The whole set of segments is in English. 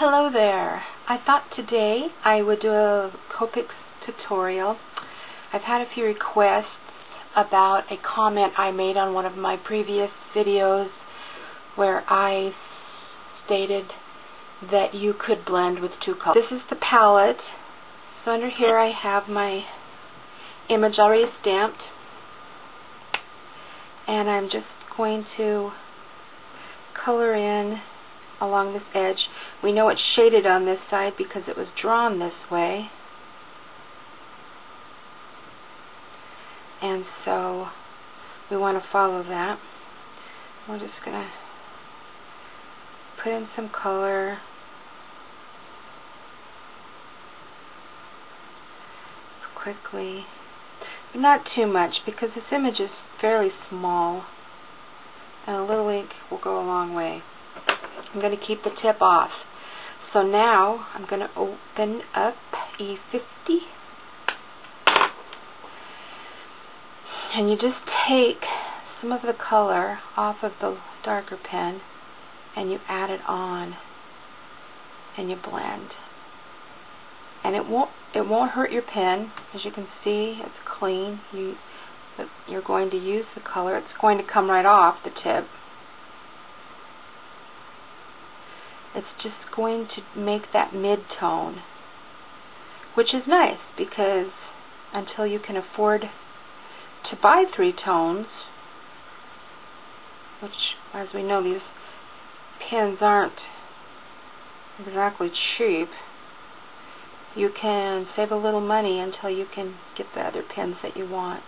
Hello there. I thought today I would do a Copics tutorial. I've had a few requests about a comment I made on one of my previous videos where I stated that you could blend with two colors. This is the palette. So under here I have my image already stamped, and I'm just going to color in along this edge. We know it's shaded on this side because it was drawn this way, and so we want to follow that. We're just going to put in some color. Quickly, but not too much because this image is fairly small and a little ink will go a long way. I'm going to keep the tip off. So now I'm going to open up E50, and you just take some of the color off of the darker pen and you add it on and you blend. And it won't hurt your pen. As you can see, it's clean. You're going to use the color. It's going to come right off the tip. It's just going to make that mid-tone, which is nice because until you can afford to buy 3 tones, which, as we know, these pens aren't exactly cheap, you can save a little money until you can get the other pens that you want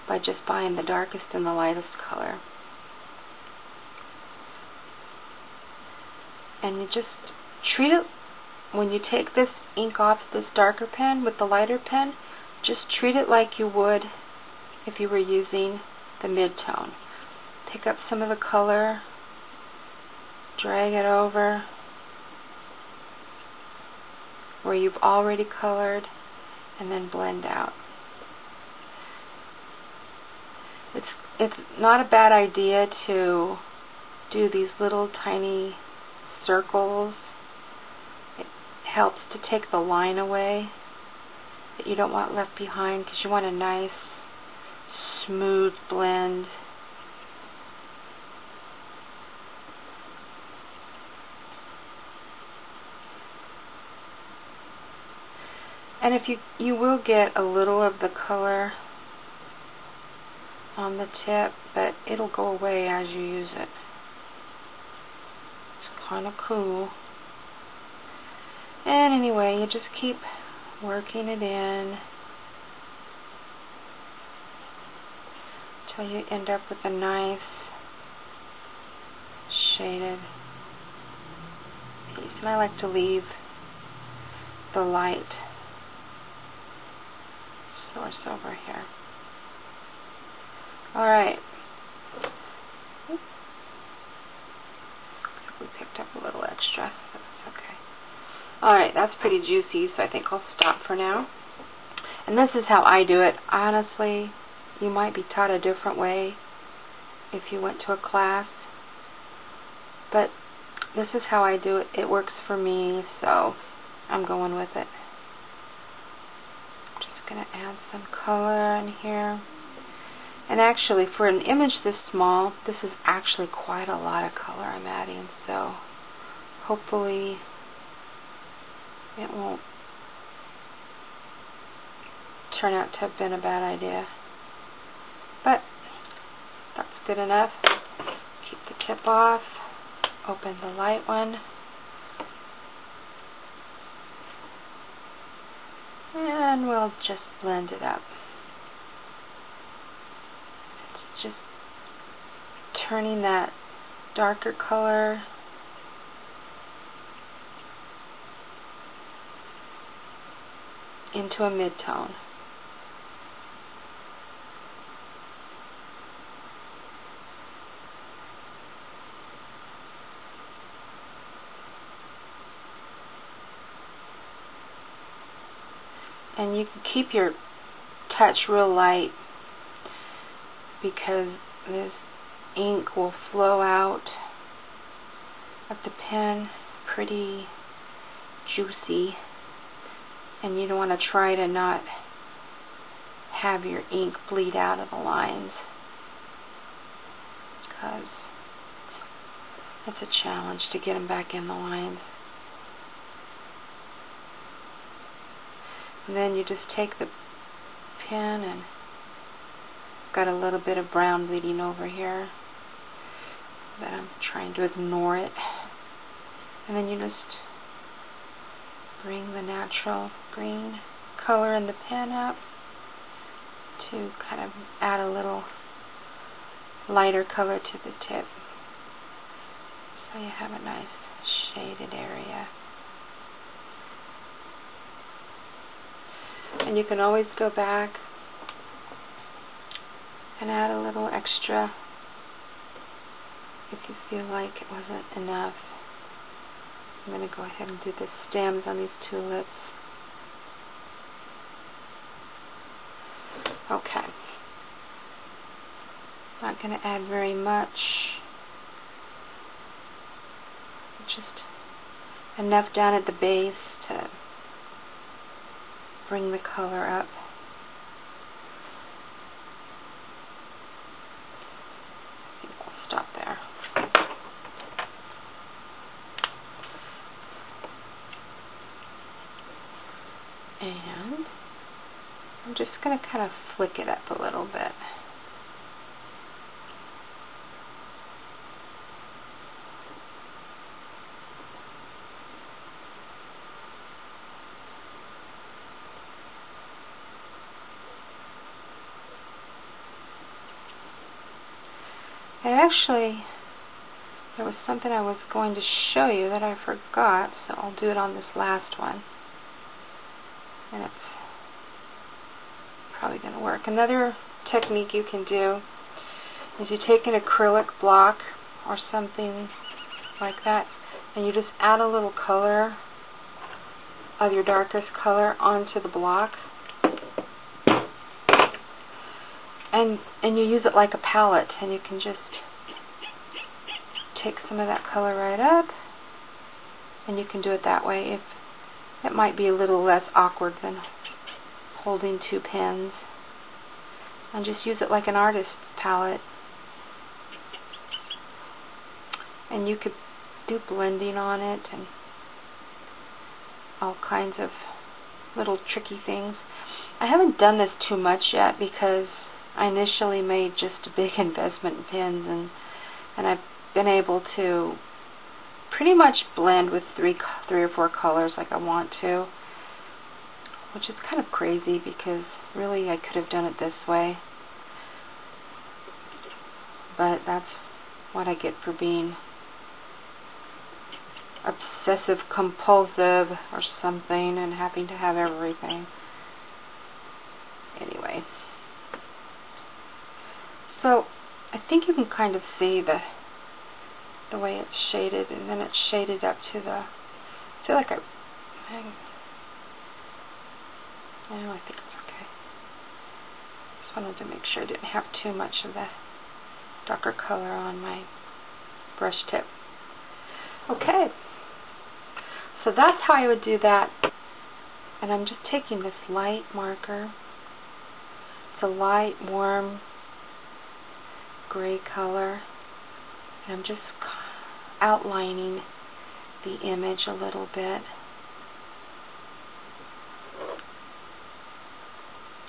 by just buying the darkest and the lightest color. And you just treat it, when you take this ink off this darker pen with the lighter pen, just treat it like you would if you were using the mid-tone. Pick up some of the color, drag it over where you've already colored, and then blend out. It's not a bad idea to do these little tiny circles. It helps to take the line away that you don't want left behind, because you want a nice smooth blend. And if you will get a little of the color on the tip, but it'll go away as you use it. It's kind of cool. And anyway, you just keep working it in until you end up with a nice shaded piece. And I like to leave the light source over here. Alright. We picked up a little extra. That's okay. Alright, that's pretty juicy, so I think I'll stop for now. And this is how I do it. Honestly, you might be taught a different way if you went to a class, but this is how I do it. It works for me, so I'm going with it. Going to add some color in here. And actually, for an image this small, this is actually quite a lot of color I'm adding, so hopefully it won't turn out to have been a bad idea. But that's good enough. Keep the tip off. Open the light one. And we'll just blend it up. It's just turning that darker color into a mid-tone. And you can keep your touch real light because this ink will flow out of the pen pretty juicy, and you don't want to try to not have your ink bleed out of the lines, because it's a challenge to get them back in the lines. And then you just take the pen, and got a little bit of brown bleeding over here, but I'm trying to ignore it. And then you just bring the natural green color in the pen up to kind of add a little lighter color to the tip, so you have a nice shaded area. And you can always go back and add a little extra if you feel like it wasn't enough. I'm going to go ahead and do the stems on these tulips. Okay. Not going to add very much. Just enough down at the base to bring the color up. I think we'll stop there. And I'm just going to kind of flick it up a little bit. And actually, there was something I was going to show you that I forgot, so I'll do it on this last one. And it's probably going to work. Another technique you can do is you take an acrylic block or something like that, and you just add a little color of your darkest color onto the block, and you use it like a palette, and you can just take some of that color right up, and you can do it that way. It might be a little less awkward than holding two pens, and just use it like an artist's palette. And you could do blending on it and all kinds of little tricky things. I haven't done this too much yet because I initially made just a big investment in pens, and I've been able to pretty much blend with three or four colors like I want to, which is kind of crazy because really I could have done it this way, but that's what I get for being obsessive compulsive or something and having to have everything. Anyway, so I think you can kind of see the way it's shaded, and then it's shaded up to the, I feel like I think it's okay. Just wanted to make sure I didn't have too much of the darker color on my brush tip. Okay, so that's how I would do that. And I'm just taking this light marker. It's a light, warm gray color, and I'm just outlining the image a little bit,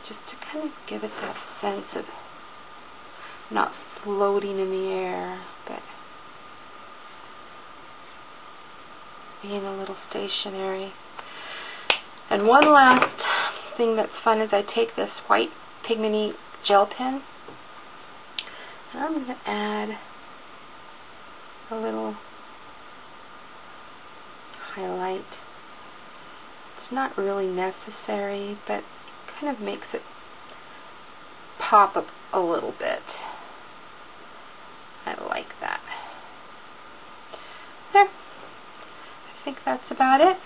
just to kind of give it that sense of not floating in the air, but being a little stationary. And one last thing that's fun is I take this white pigmenty gel pen, and I'm going to add a little highlight. It's not really necessary, but kind of makes it pop up a little bit. I like that. There. I think that's about it.